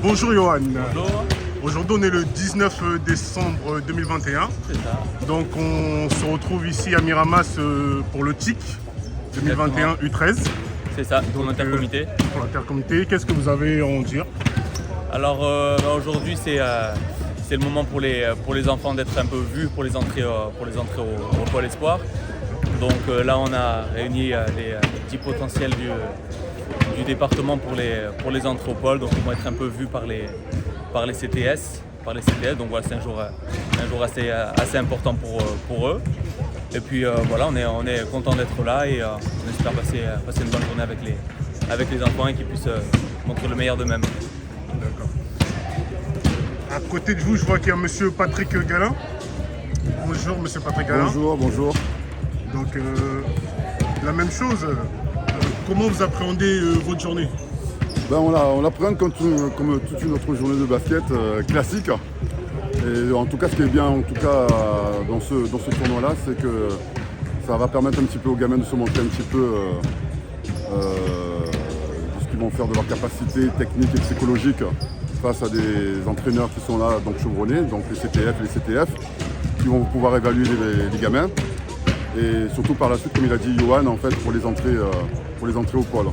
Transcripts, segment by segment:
Bonjour Johan. Bonjour. Aujourd'hui on est le 19 décembre 2021. C'est ça. Donc on se retrouve ici à Miramas pour le TIC 2021 U13. C'est ça, pour l'intercomité. Pour l'intercomité. Qu'est-ce que vous avez à en dire? Alors aujourd'hui c'est le moment pour les enfants d'être un peu vus pour les entrées au pôle espoir. Donc là on a réuni les petits potentiels du département pour les entrées au pôle. Donc ils vont être un peu vus par les CTS. Donc voilà, c'est un jour assez important pour eux. Et puis voilà, on est content d'être là et on espère passer une bonne journée avec les enfants et qu'ils puissent montrer le meilleur d'eux-mêmes. D'accord. À côté de vous, je vois qu'il y a monsieur Patrick Galin. Bonjour monsieur Patrick Galin. Bonjour. Donc la même chose, comment vous appréhendez votre journée? On l'appréhende comme toute une autre journée de basket classique. Et en tout cas, ce qui est bien dans ce tournoi-là, c'est que ça va permettre un petit peu aux gamins de se montrer un petit peu de ce qu'ils vont faire de leur capacité technique et psychologique face à des entraîneurs qui sont là, donc chevronnés, donc les CTF et les CTF, qui vont pouvoir évaluer les gamins. Et surtout par la suite, comme il a dit Johan, en fait, pour les entrées au pôle.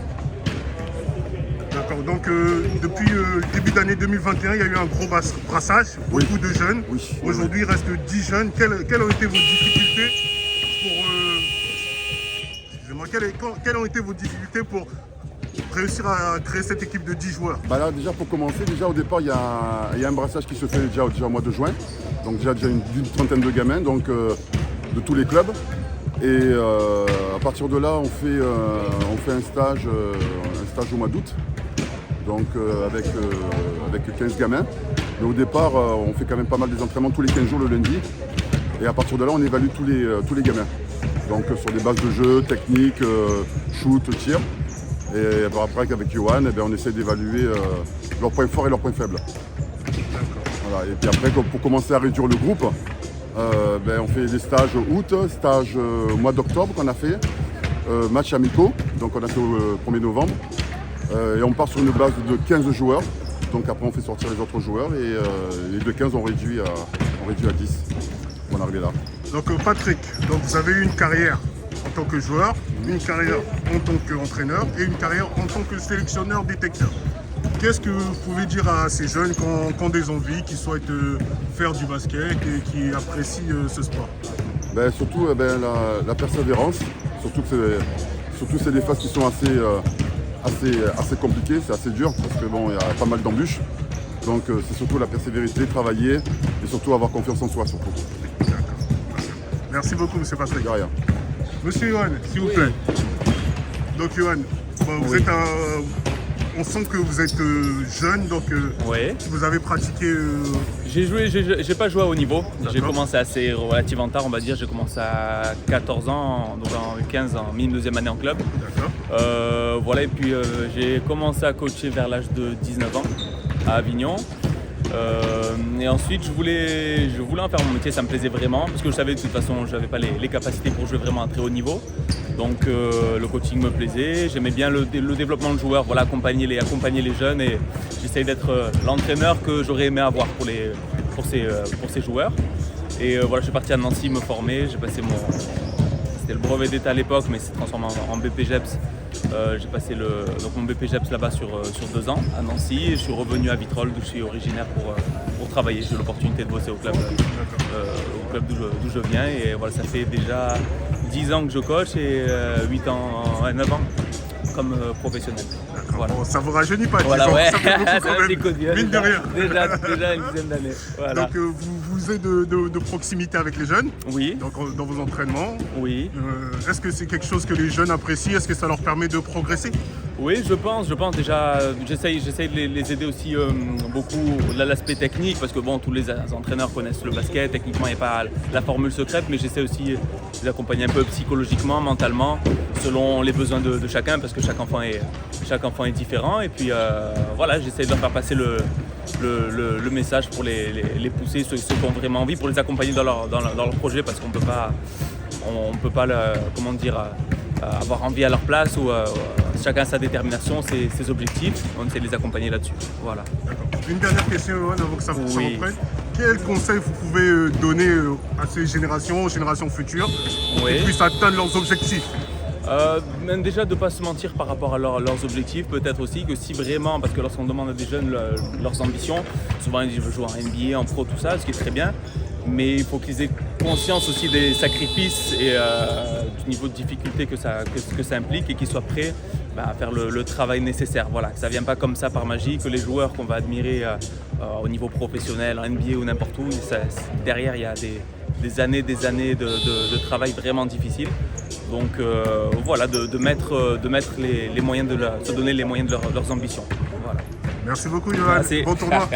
D'accord, donc depuis le début d'année 2021, il y a eu un gros brassage, beaucoup de jeunes. Oui. Aujourd'hui, il reste 10 jeunes. Quelles ont été vos difficultés quelles ont été vos difficultés pour réussir à créer cette équipe de 10 joueurs? Là, déjà pour commencer, au départ, il y a un brassage qui se fait déjà au mois de juin. Donc déjà une trentaine de gamins de tous les clubs. Et à partir de là, on fait un stage au mois d'août. Donc avec 15 gamins. Mais au départ, on fait quand même pas mal des entraînements tous les 15 jours le lundi. Et à partir de là, on évalue tous les gamins. Donc sur des bases de jeu, technique, shoot, tir. Et après, avec Johan, on essaie d'évaluer leurs points forts et leurs points faibles. Voilà. Et puis après, pour commencer à réduire le groupe, on fait des stages août, stages mois d'octobre qu'on a fait, matchs amicaux, donc on a fait au 1er novembre. Et on part sur une base de 15 joueurs. Donc après on fait sortir les autres joueurs et de 15 on réduit à 10 pour en arriver là. Donc Patrick, vous avez eu une carrière en tant que joueur, une carrière en tant qu'entraîneur et une carrière en tant que sélectionneur détecteur. Qu'est-ce que vous pouvez dire à ces jeunes qui ont des envies, qui souhaitent faire du basket et qui apprécient ce sport? Surtout la persévérance, surtout c'est des phases qui sont assez compliquées, c'est assez dur parce que il y a pas mal d'embûches. Donc c'est surtout la persévérité, travailler et surtout avoir confiance en soi surtout. D'accord. Merci beaucoup monsieur Patrick. De rien. Monsieur Johan, s'il vous plaît. Donc Johan, vous êtes on sent que vous êtes jeune, donc Oui. vous avez pratiqué... J'ai pas joué à haut niveau. J'ai D'accord. commencé assez relativement tard, on va dire. J'ai commencé à 14 ans, donc en 15 ans, deuxième année en club. D'accord. Voilà, et puis j'ai commencé à coacher vers l'âge de 19 ans à Avignon. Et ensuite je voulais en faire mon métier, ça me plaisait vraiment parce que je savais de toute façon je n'avais pas les capacités pour jouer vraiment à très haut niveau. Donc le coaching me plaisait, j'aimais bien le développement de joueurs, voilà, accompagner les jeunes et j'essaye d'être l'entraîneur que j'aurais aimé avoir pour ces joueurs. Et voilà, je suis parti à Nancy me former, j'ai passé c'était le brevet d'état à l'époque mais c'est transformé en BPGEPS. J'ai passé mon BPGEPS là-bas sur 2 ans à Nancy et je suis revenu à Vitrolles d'où je suis originaire pour travailler. J'ai eu l'opportunité de bosser au club d'où je viens et voilà, ça fait déjà 10 ans que je coach et 9 ans comme professionnel. Voilà. Bon, ça vous rajeunit pas, Voilà, disons. ouais. Ça fait beaucoup quand même. Déconne bien, Mine de rien. Déjà une dizaine d'années. Voilà. Donc vous êtes de proximité avec les jeunes, Oui, donc dans vos entraînements. oui. Est-ce que c'est quelque chose que les jeunes apprécient? Est-ce que ça leur permet de progresser? Oui, je pense déjà, j'essaye de les aider aussi beaucoup au-delà de l'aspect technique parce que bon, tous les entraîneurs connaissent le basket, techniquement il n'y a pas la formule secrète, mais j'essaie aussi de les accompagner un peu psychologiquement, mentalement, selon les besoins de chacun parce que chaque enfant est différent et puis voilà, j'essaie de leur faire passer le message pour les pousser, ceux qui ont vraiment envie, pour les accompagner dans leur projet parce qu'on peut pas, comment dire, avoir envie à leur place ou chacun sa détermination, ses objectifs. On essaie de les accompagner là-dessus. Voilà. D'accord. Une dernière question, Johan, avant que ça Oui. reprenne. Quel conseil vous pouvez donner à ces générations, aux générations futures, pour Oui. qu'ils puissent atteindre leurs objectifs? Même déjà de ne pas se mentir par rapport à leurs objectifs, peut-être aussi que si vraiment, parce que lorsqu'on demande à des jeunes leurs ambitions, souvent ils disent je veux jouer en NBA, en pro, tout ça, ce qui est très bien, mais il faut qu'ils aient conscience aussi des sacrifices et du niveau de difficulté que ça implique et qu'ils soient prêts à faire le travail nécessaire. Voilà, que ça ne vient pas comme ça par magie, que les joueurs qu'on va admirer au niveau professionnel, en NBA ou n'importe où, derrière il y a des années de travail vraiment difficiles. Donc voilà, de mettre les moyens se donner les moyens de leurs ambitions. Voilà. Merci beaucoup, Johan. Merci. Bon tournoi.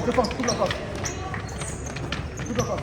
Défense, coupe la passe. Coupe la passe.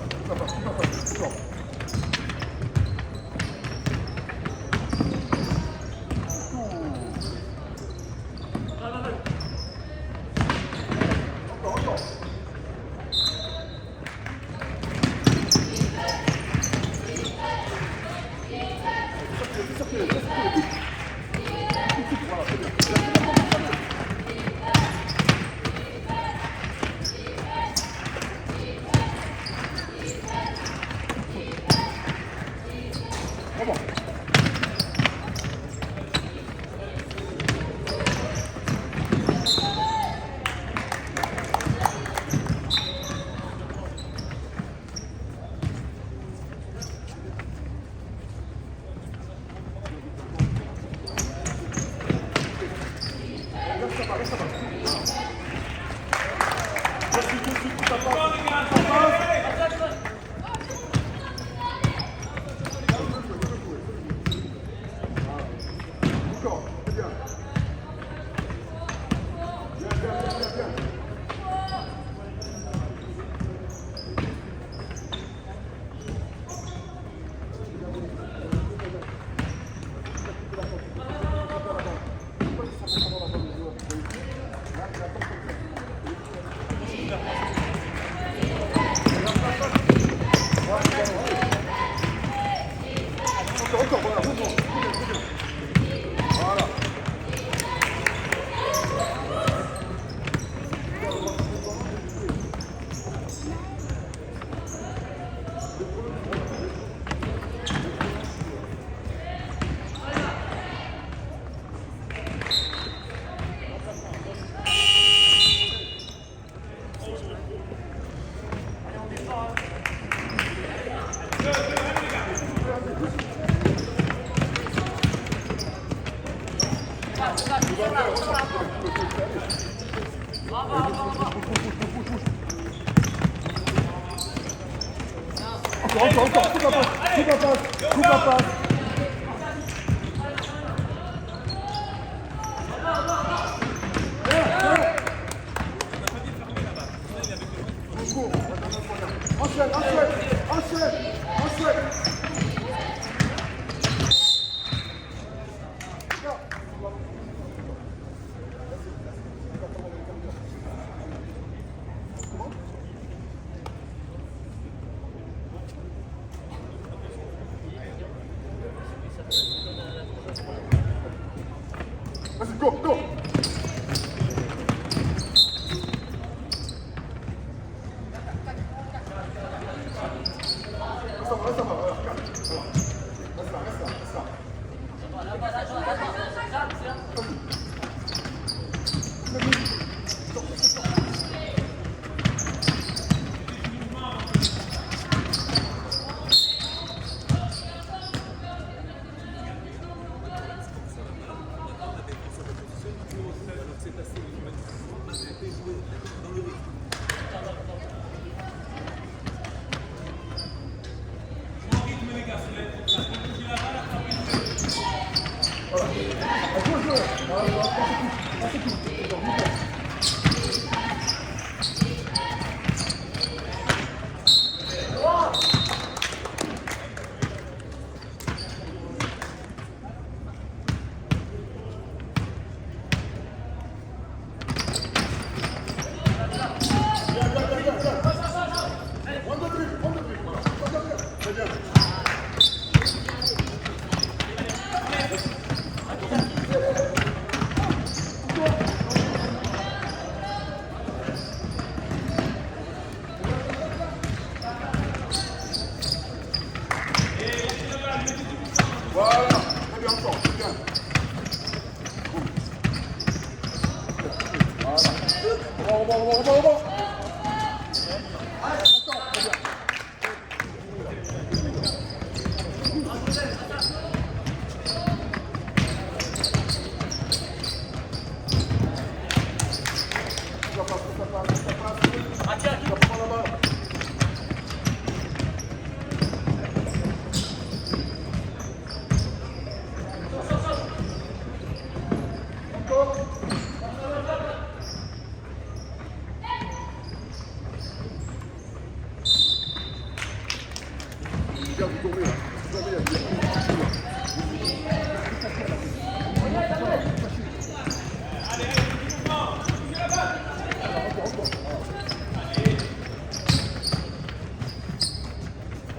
encore. Coupe la passe. Enchaîne. Vas-y, go. Voilà, très bien encore, très bien. Voilà.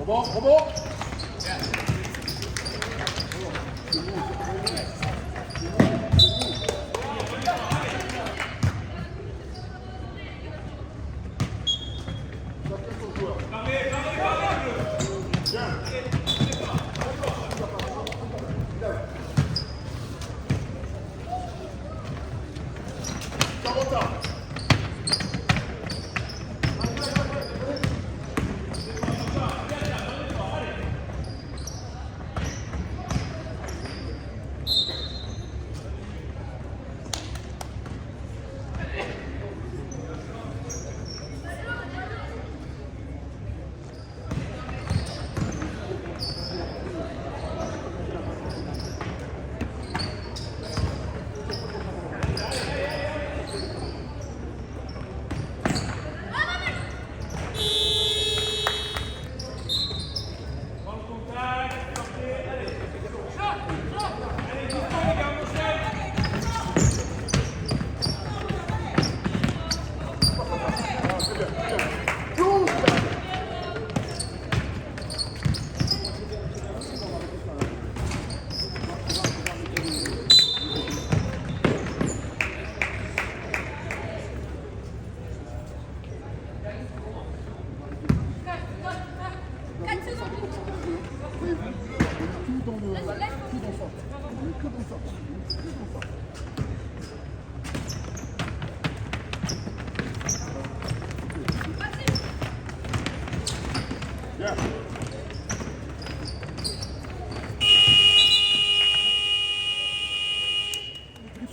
On va. Rebond.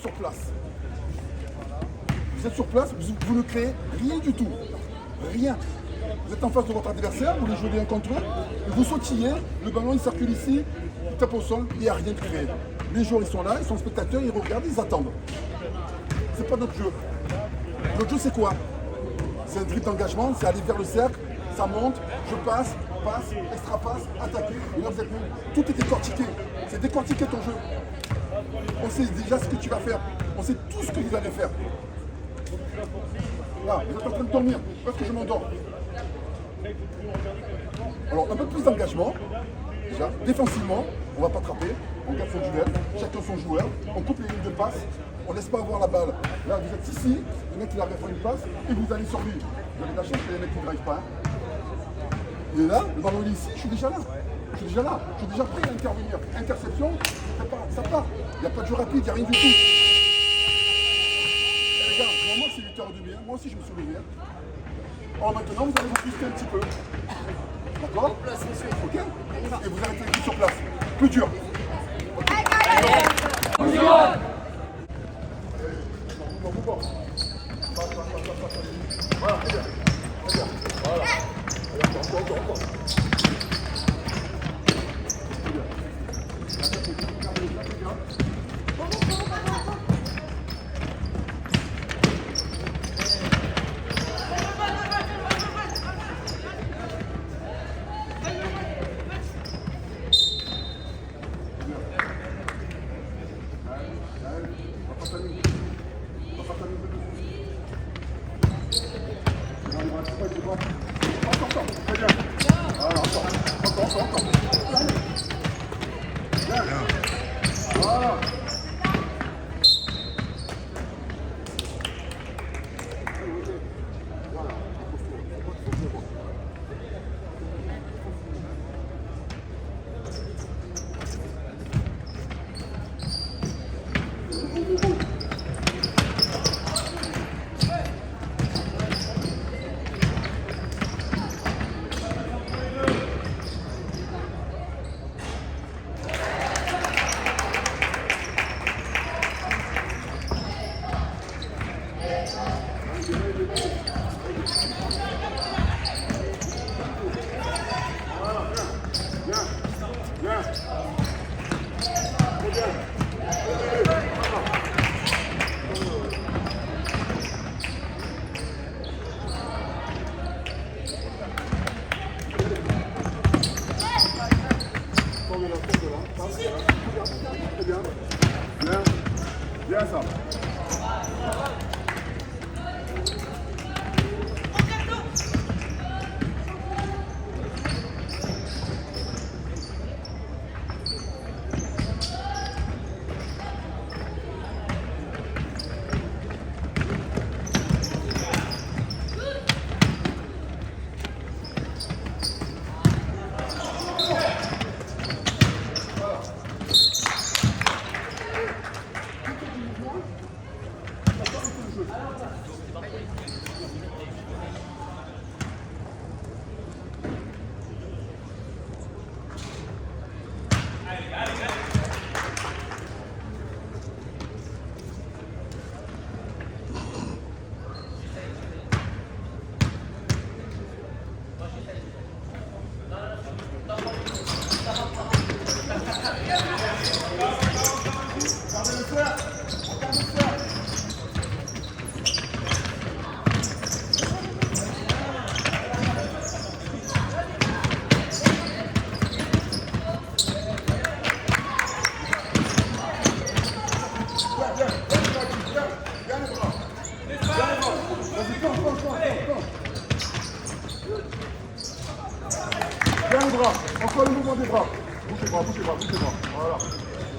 Sur place. Vous êtes sur place, vous ne créez rien du tout. Rien. Vous êtes en face de votre adversaire, vous le jouez un contre eux, et vous sautillez, le ballon il circule ici, il tape au sol, il n'y a rien de créé. Les joueurs ils sont là, ils sont spectateurs, ils regardent, ils attendent. C'est pas notre jeu. Notre jeu c'est quoi? C'est un dribble d'engagement, c'est aller vers le cercle, ça monte, je passe, extra passe, attaquer, et là vous êtes nuls. Tout est décortiqué. C'est décortiquer ton jeu. On sait déjà ce que tu vas faire. On sait tout ce que vous allez faire. Là, vous êtes en train de dormir, parce que je m'endors. Alors un peu plus d'engagement, déjà, défensivement, on va pas attraper, on garde son duel, chacun son joueur, on coupe les lignes de passe, on laisse pas avoir la balle. Là vous êtes ici, le mec il arrive à faire une passe, et vous allez sur lui. Vous avez de la chance que les mecs ne drivent pas. Hein. Et là, le ballon il est ici, je suis déjà là. Je suis déjà là, je suis déjà prêt à intervenir. Interception, ça part. Il n'y a pas de jeu rapide, il n'y a rien du tout. Et les gars, moi c'est 8h30, moi aussi je me suis levé. Alors maintenant vous allez vous booster un petit peu. D'accord? Ok? Et vous arrêtez tout sur place. Plus dur. Voilà, très bien. Très bien. Voilà. Encore. Bien ça. Bien le bras, encore le mouvement des bras. Bougez bras. Voilà.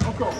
Encore.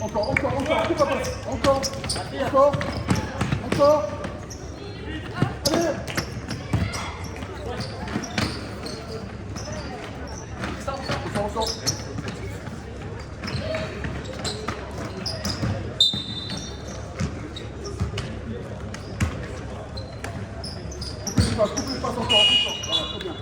Encore, coupe la passe. Encore. Allez. On sort. Coupe le passe encore. Voilà, très bien.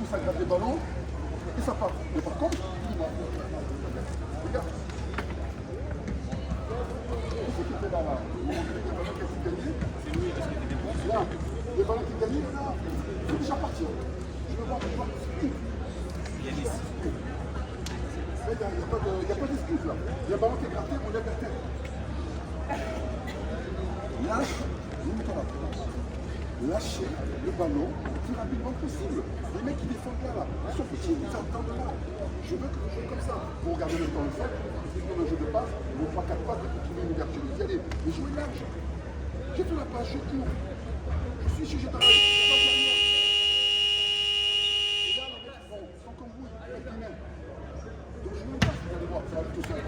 Ça gratte les ballons et ça part. Mais par contre, regarde. Qui était là, là? Là, les ballons qui gagnent, là, il faut déjà partir. Je veux voir. Il n'y a pas d'excuse là. Il y a un ballon qui est gratté, on lève la tête. Lâchez le ballon le plus rapidement possible. Les mecs qui défendent là, ils sont petits, ils attendent là. Je veux que vous jouez comme ça. Vous regardez le temps le fait, vous faites un jeu de passe, vos 3-4 passes, vous trouvez une ouverture, vous y allez. Mais jouez large. J'ai fait la passe, je cours. Je suis chez Gétard. Et là, les mecs sont comme vous, avec les mains. Donc je ne veux pas, vous allez voir, ça va tout seul.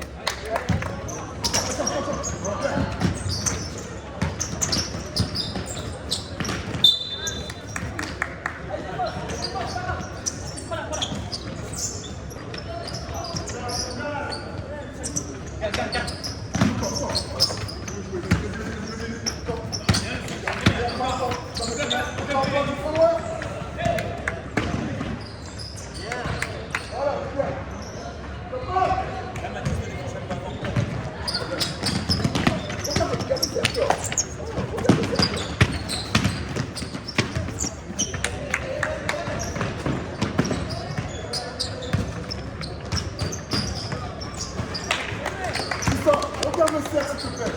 Regarde le cercle, s'il te plaît.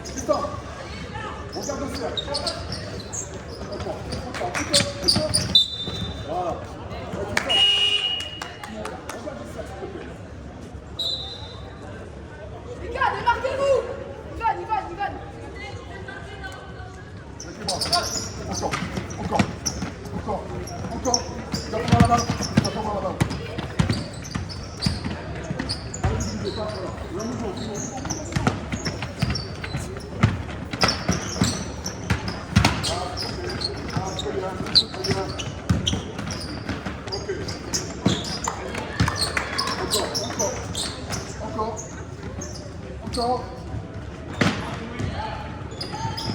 Tristan, regarde le cercle. Encore. Voilà. Tristan, regarde le cercle, s'il te plaît. Les gars, démarquez-vous. Yvan. Encore. J'attends la balle. Encore.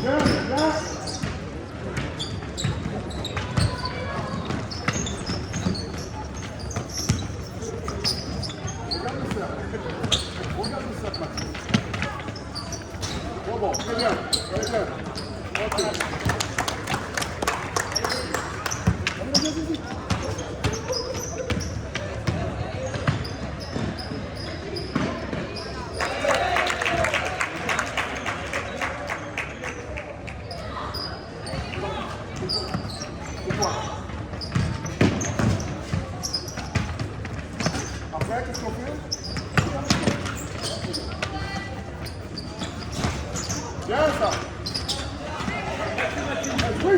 Bien. Regarde le cercle, Maxime. Bon, très bien. Ok. Allez. Après, qu'est-ce qu'on fait? Bien ça. Oui.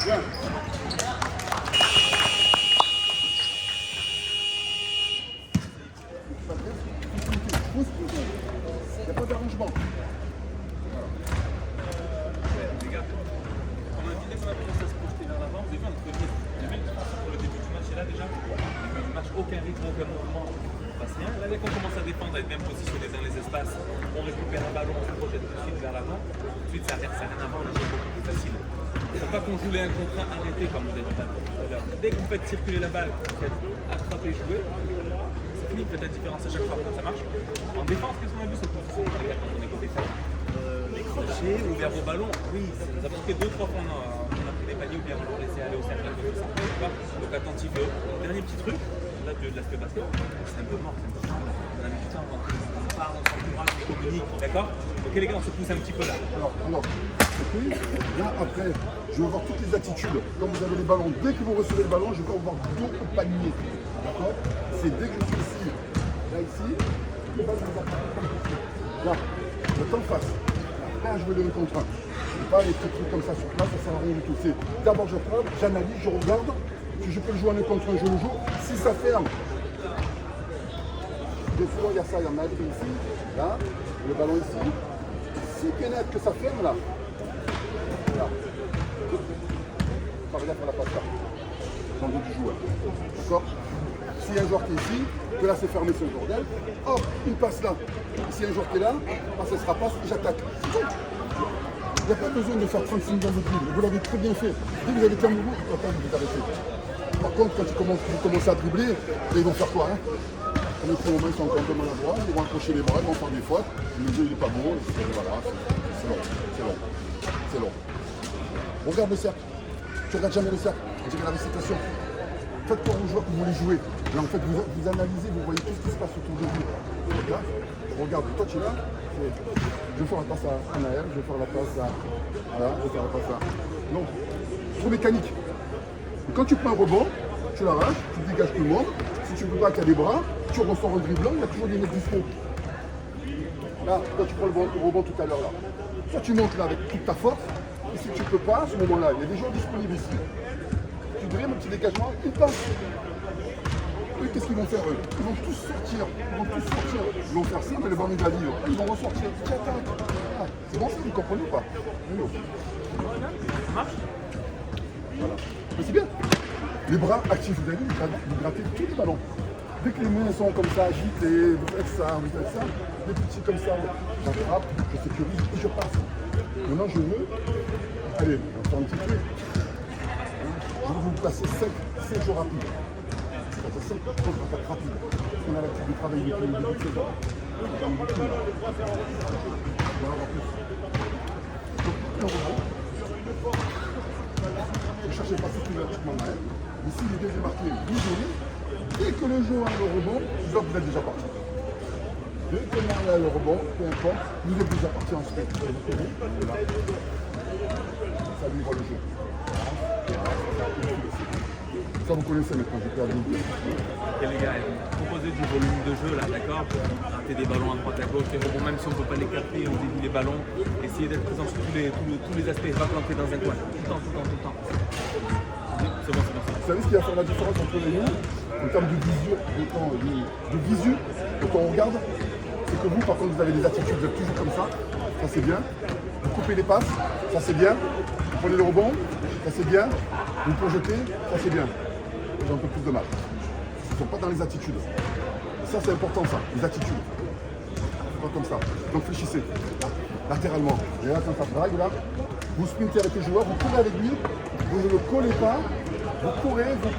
Bien. doucement. Les gars, on a dit qu'on a commencé à se projeter vers l'avant. Vous avez vu, on a trouvé pour le début du match, et là déjà, le match, aucun rythme, aucun mouvement, il ne passe rien. Là, dès qu'on commence à défendre, à être bien positionné dans les espaces, on récupère un ballon, on se projette tout de suite vers l'avant. Tout de suite, ça n'a rien à voir, on est beaucoup plus facile. Il ne faut pas qu'on joue les 1 contre 1 arrêté comme vous avez dit tout à l'heure. Dès que vous faites circuler la balle, vous faites attraper, jouer, c'est fini, vous faites la différence à chaque fois quand ça marche. En défense, qu'est-ce qu'on a vu sur le position quand on est côté ça? Les crochets, ouvert au ballon, oui, ça nous a manqué 2-3 fois, on a pris des paniers ou bien on l'a laissé aller au cercle de ça. Donc attentif. Dernier petit truc, là de l'aspect basket, c'est un peu mort, c'est un peu mort. On a mis du temps avant qu'on parle, on s'encourage, on communique, d'accord? Ok les gars, on se pousse un petit peu là. Alors, ok. Là, après, je vais voir toutes les attitudes. Quand vous avez les ballons, dès que vous recevez le ballon, je vais voir d'autres paniers. D'accord? C'est dès que je suis ici, là, ici, le ballon vous apparaît comme ceci. Là, je t'en face. Là, je vais le 1 contre 1. Je ne vais pas les petits trucs comme ça sur place, ça ne sert à rien du tout. C'est d'abord je prends, j'analyse, je regarde. Si je peux le jouer en 1 contre 1, je le joue. Si ça ferme, des fois, il y a ça, il y en a ici, là, le ballon ici. Si pénètre que ça ferme là, là. Par là, la passe là. Dans le dos du joueur. D'accord? S'il y a un joueur qui est ici, que là c'est fermé sur le bordel, hop, une passe là. S'il y a un joueur qui est là, passe, elle sera passe, j'attaque. C'est tout. Il n'y a pas besoin de faire 36 dans votre dribble. Vous l'avez très bien fait. Dès que vous avez terminé, vous vous arrêtez. Par contre, quand vous commencez à dribbler, ils vont faire quoi hein? Comme ils font au moins, ils sont encore un peu maladroits, ils vont accrocher les bras, ils vont faire des fautes. Le jeu il n'est pas bon, voilà, c'est long, c'est long, c'est long. Regarde le cercle, tu regardes jamais le cercle, on dirait la récitation. Faites quoi aux joueurs que vous voulez jouer. Là en fait vous analysez, vous voyez tout ce qui se passe autour de vous. Là, regarde, toi tu es là, je vais faire la passe à Anaël, je vais faire la passe à. Voilà, je vais faire la passe à. Non, trop mécanique. Et quand tu prends un rebond, tu l'arraches, tu dégages tout le monde. Si tu veux pas qu'il y a des bras, tu ressors un dribblant, il y a toujours des mecs dispo. Là, toi tu prends le rebond tout à l'heure là. Toi tu montes là avec toute ta force, et si tu peux pas, à ce moment-là, il y a des joueurs disponibles ici. Tu dribbles un petit dégagement, ils passent. Eux, qu'est-ce qu'ils vont faire eux? Ils vont tous sortir, Ils vont faire ça, mais le ballon il va vivre. Ils vont ressortir, tu attaques. Ah, c'est bon ça, vous comprenez ou pas? Non. Ça marche? Voilà. Mais c'est bien. Les bras actifs, vous avez vu, vous grattez tous les ballons. Dès que les mains sont comme ça, agitées, vous faites ça, des petits comme ça, j'attrape, je sécurise et je passe. Maintenant je veux, allez, on va faire un petit truc. Je veux vous placer 5 jours rapides. Je vais passer 5 jours rapides. Parce qu'on a l'habitude de travailler depuis le début de saison. On va beaucoup là. On va avoir plus. Donc, un rebond. Ne cherchez pas systématiquement là. Ici, l'idée de marquer, vous donnez. Dès que le joueur a le rebond, vous êtes déjà parti. Dès que le joueur a le rebond, peu importe, vous êtes déjà parti en sprint. Voilà. Ça lui voit le jeu. Ça vous connaissez maintenant, j'ai perdu. Ok les gars, proposer du volume de jeu là, d'accord? Rater des ballons à droite à gauche, les rebonds, même si on ne peut pas les capter, on dévie les ballons, essayer d'être présent sur tous les aspects, pas planter dans un coin. Tout le temps. C'est bon. Vous savez ce qui va faire la différence entre les nous, en termes de visu, quand on regarde, c'est que vous, par contre, vous avez des attitudes, vous êtes toujours comme ça c'est bien. Vous coupez les passes, ça c'est bien. Vous prenez le rebond, ça c'est bien. Vous projetez, ça c'est bien. J'ai un peu plus de mal. Ils ne sont pas dans les attitudes. Ça c'est important ça, les attitudes. Pas comme ça. Donc fléchissez. Là, latéralement. Et là quand ça drague là, vous sprintez avec le joueur, vous courez avec lui, vous ne le collez pas. Vous courez, vous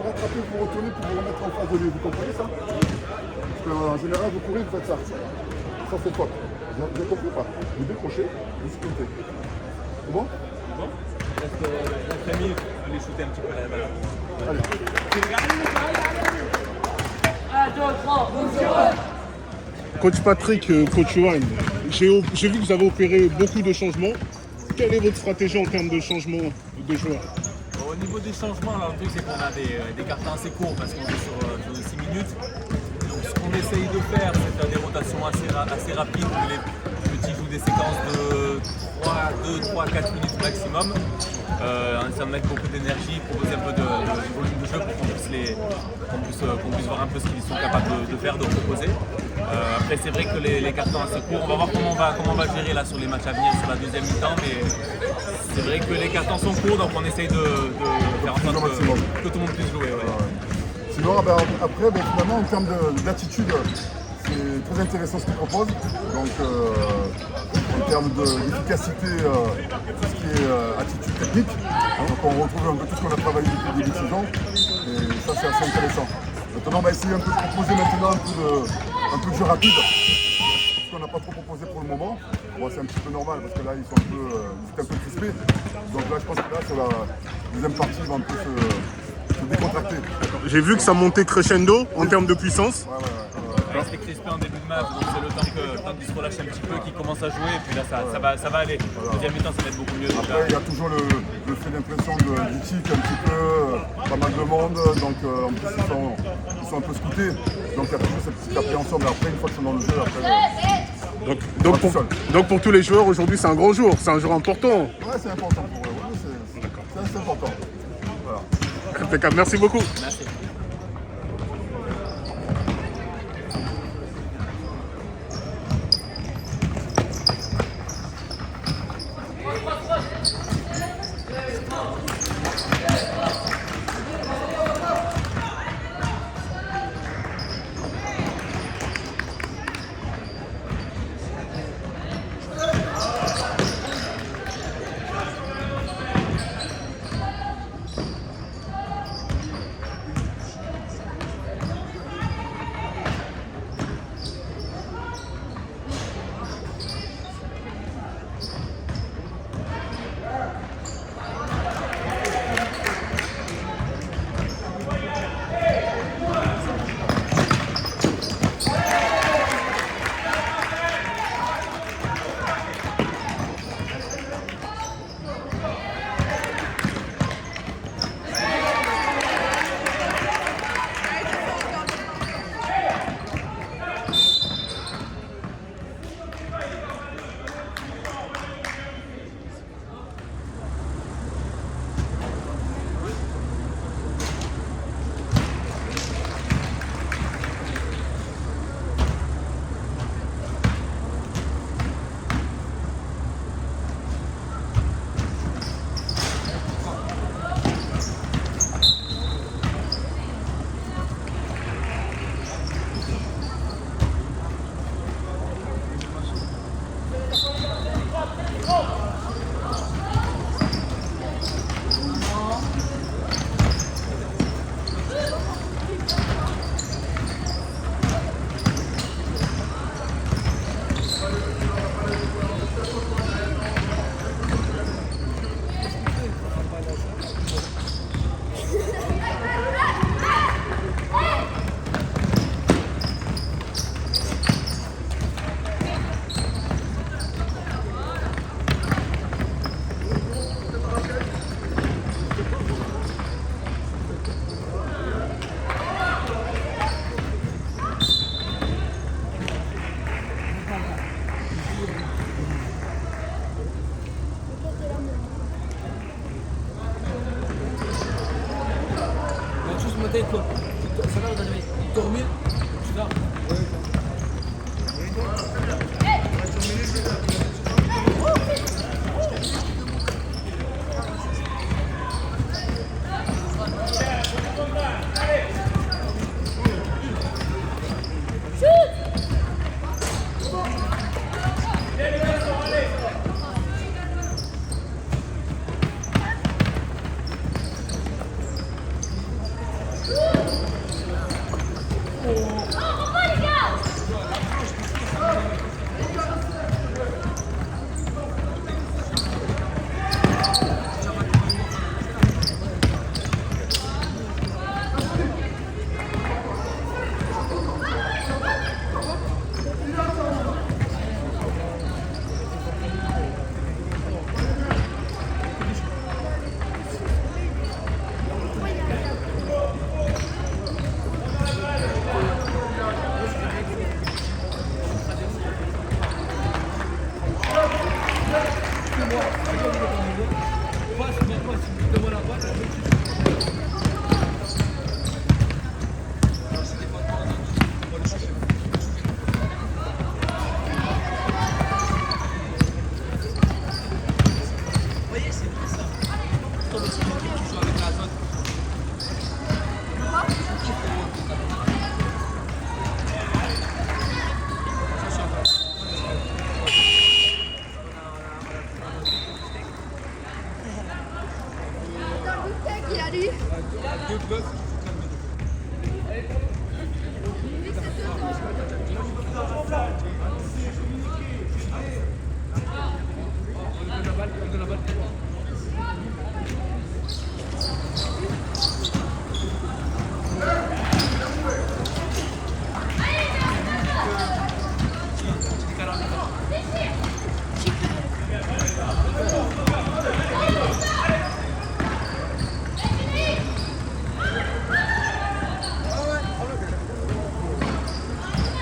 rattrapez, vous retournez pour vous remettre en face de lui. Vous comprenez ça? Parce qu'en général, vous courez, vous faites ça. Ça, c'est faute. Vous avez compris ou pas? Vous décrochez, vous sprintez. C'est bon? Bon. Reste 5 minutes, allez shooter un petit peu la balle. Allez. 1, 2, 3, Coach Patrick, coach Johan, j'ai vu que vous avez opéré beaucoup de changements. Quelle est votre stratégie en termes de changement de joueurs? Au niveau des changements, alors, le truc c'est qu'on a des cartons assez courts parce qu'on est sur 6 minutes. Donc ce qu'on essaye de faire, c'est faire des rotations assez rapides. Je veux petits jouent des séquences de 2-3-4 minutes maximum. Ça met beaucoup d'énergie, proposer un peu de volume de jeu pour qu'on puisse voir un peu ce qu'ils sont capables de faire, de proposer. Après c'est vrai que les cartons assez courts, on va voir comment on va gérer là sur les matchs à venir sur la deuxième mi-temps, mais c'est vrai que les cartons sont courts, donc on essaye de faire en sorte que tout le monde puisse jouer. Ouais. Sinon, après, finalement, en termes d'attitude, c'est très intéressant ce qu'ils proposent. Donc, en termes d'efficacité, tout ce qui est attitude technique, donc on retrouve un peu tout ce qu'on a travaillé depuis le début de saison. Et ça, c'est assez intéressant. Maintenant, on va essayer un peu de proposer maintenant un peu de jeu rapide. Ce qu'on n'a pas trop proposé pour le moment. Bon, c'est un petit peu normal parce que là, ils étaient un peu crispés. Donc là, je pense que là, sur la deuxième partie, ils vont un peu se décontracter. J'ai vu que ça montait crescendo en termes de puissance. Ouais, c'était crispé en début de match, donc c'est le temps qu'ils se relâchent un petit peu, qu'ils commencent à jouer, et puis là ça va aller. Deuxième mi-temps, ça va être beaucoup mieux. Après, il y a toujours le fait d'impression du tic un petit peu, pas mal de monde, donc en plus ils sont un peu scoutés, donc il y a toujours cette petite appréhension, mais après, une fois qu'ils sont dans le jeu, après. Donc pour tous les joueurs, aujourd'hui, c'est un grand jour, c'est un jour important. Ouais, c'est important pour eux, c'est important. Voilà. Impeccable, merci beaucoup. Merci.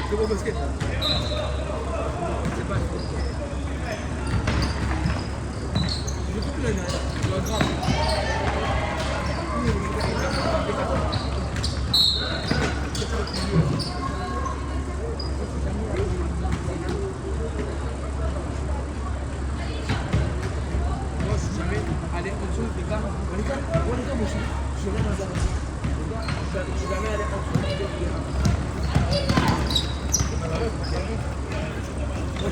C'est bon basket. C'est pas. Je trouve que l'année dernière, c'est pas grave. Moi, si jamais, aller en dessous, les gars, moi aussi, je vais dans la zone. Je vais jamais aller en dessous. Moi,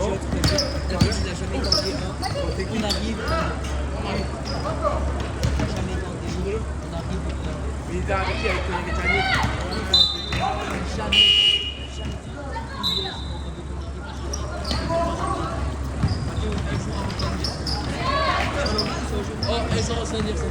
tu n'as jamais gardé un. On arrive. Jamais gardé. On arrive. Mais il est arrivé avec les Métalliques. Jamais. Oh, et ça va dire ça.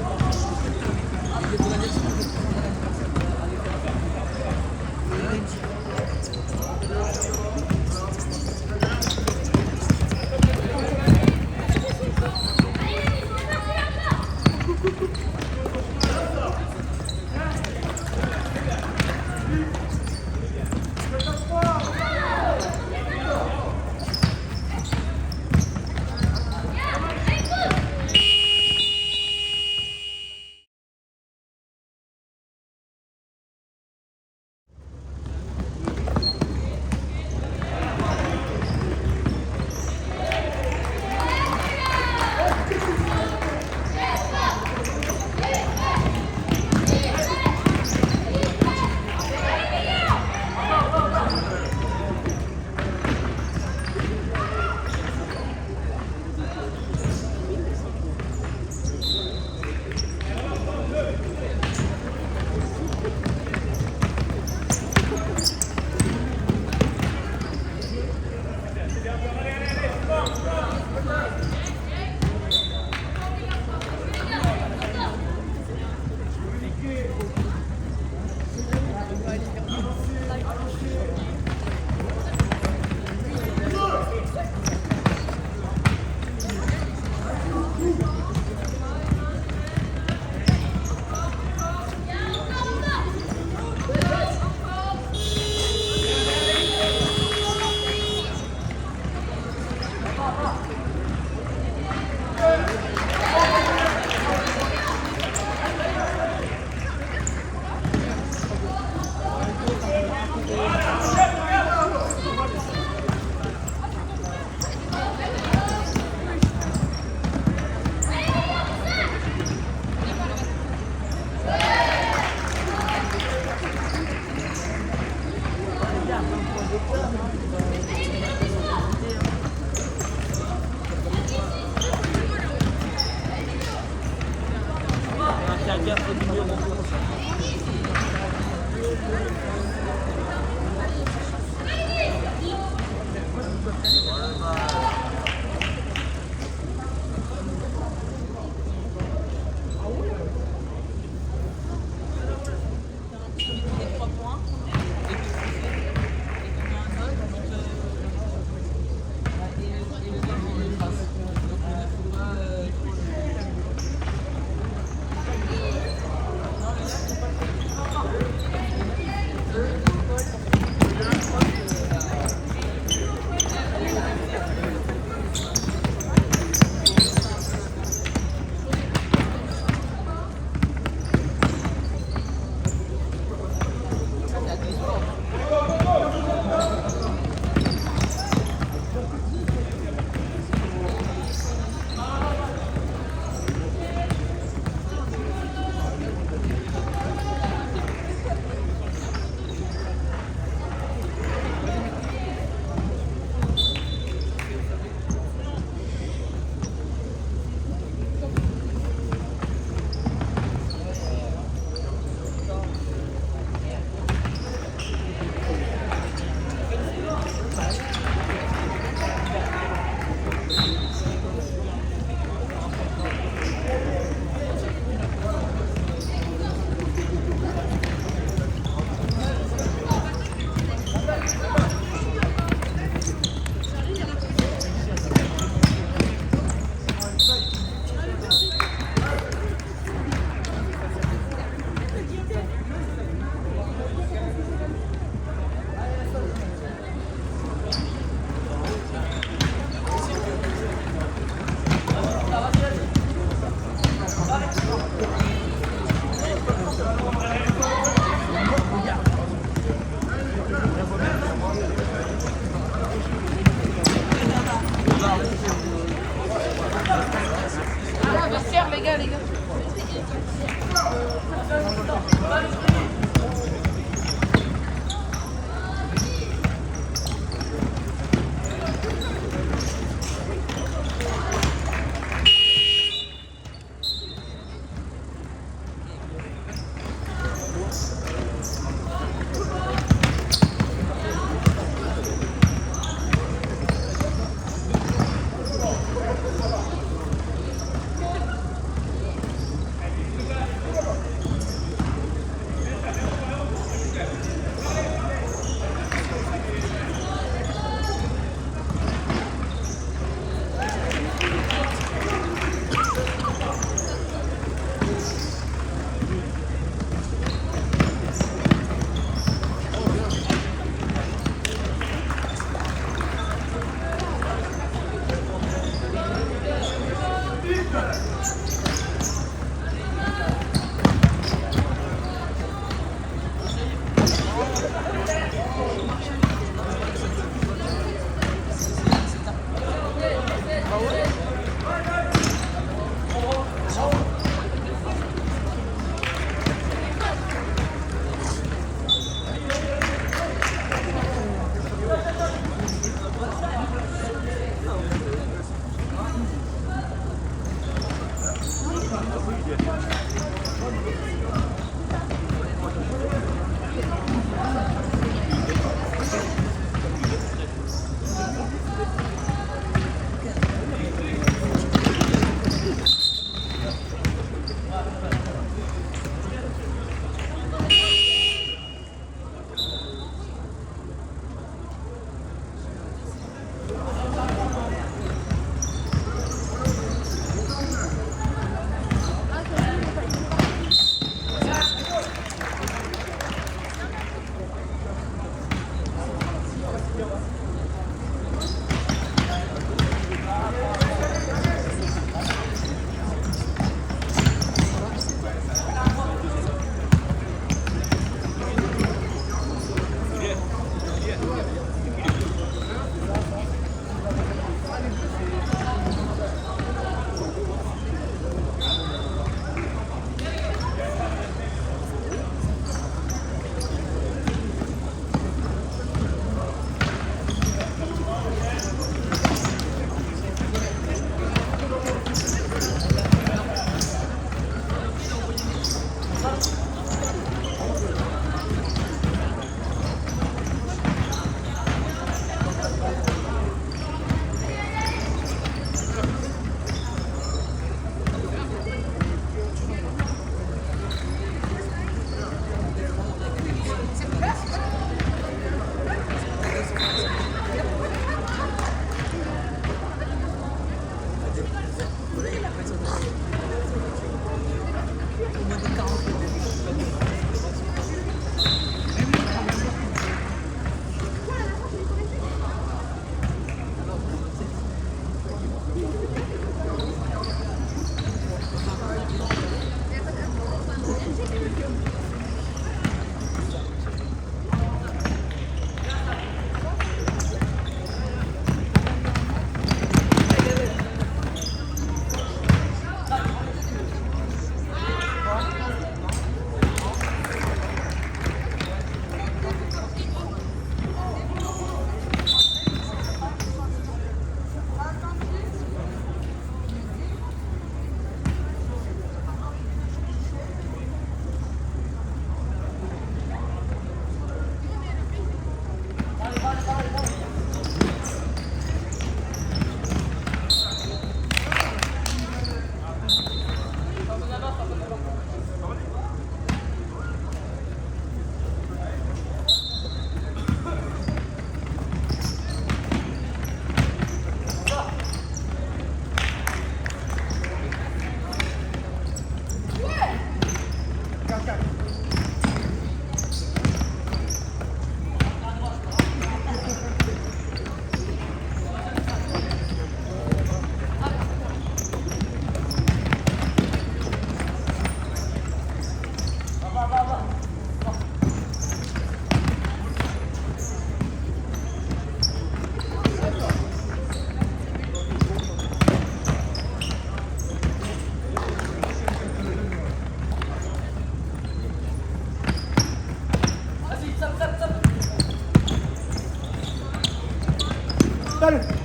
Dale.